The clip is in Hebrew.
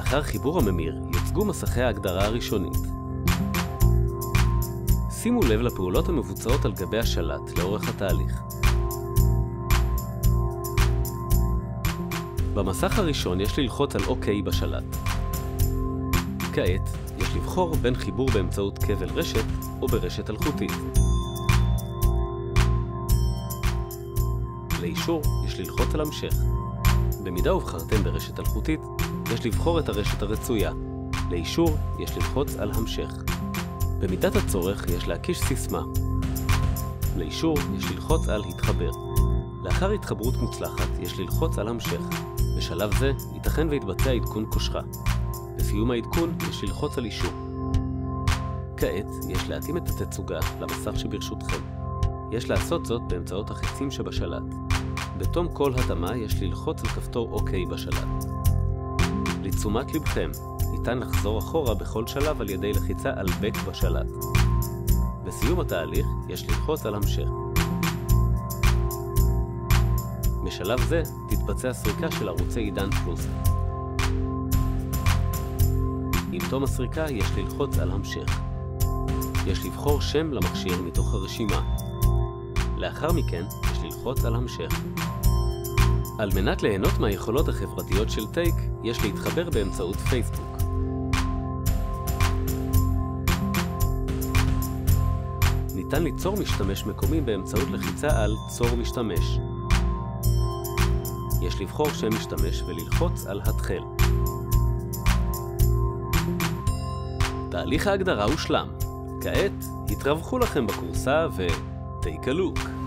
לאחר חיבור הממיר יוצגו מסכי ההגדרה הראשונית. שימו לב לפעולות המבוצעות על גבי השלט לאורך התהליך. במסך הראשון יש ללחוץ על OK בשלט. כעת יש לבחור בין חיבור באמצעות כבל רשת או ברשת אלחוטית. לאישור יש ללחוץ על המשך. במידה ובחרתם ברשת אלחוטית, יש לבחור את הרשת הרצויה. לאישור יש ללחוץ על המשך. במידת הצורך יש להקיש סיסמה. לאישור יש ללחוץ על התחבר. לאחר התחברות מוצלחת יש ללחוץ על המשך. בשלב זה ייתכן ויתבצע עדכון קושרה. בסיום העדכון יש ללחוץ על אישור. כעת יש להתאים את התצוגה למסך שברשותכם. יש לעשות זאת באמצעות החצים שבשלט. בתום כל התאמה יש ללחוץ על כפתור OK בשלט. לתשומת לבכם, ניתן לחזור אחורה בכל שלב על ידי לחיצה על Back בשלט. בסיום התהליך יש ללחוץ על המשך. בשלב זה תתבצע סריקה של ערוצי עידן פלוס. עם תום הסריקה יש ללחוץ על המשך. יש לבחור שם למכשיר מתוך הרשימה. לאחר מכן יש ללחוץ על המשך. על מנת ליהנות מהיכולות החברתיות של טייק, יש להתחבר באמצעות פייסבוק. ניתן ליצור משתמש מקומי באמצעות לחיצה על צור משתמש. יש לבחור שם משתמש וללחוץ על התחל. תהליך ההגדרה הושלם. כעת התרווחו לכם בקורסה ו-Take a look.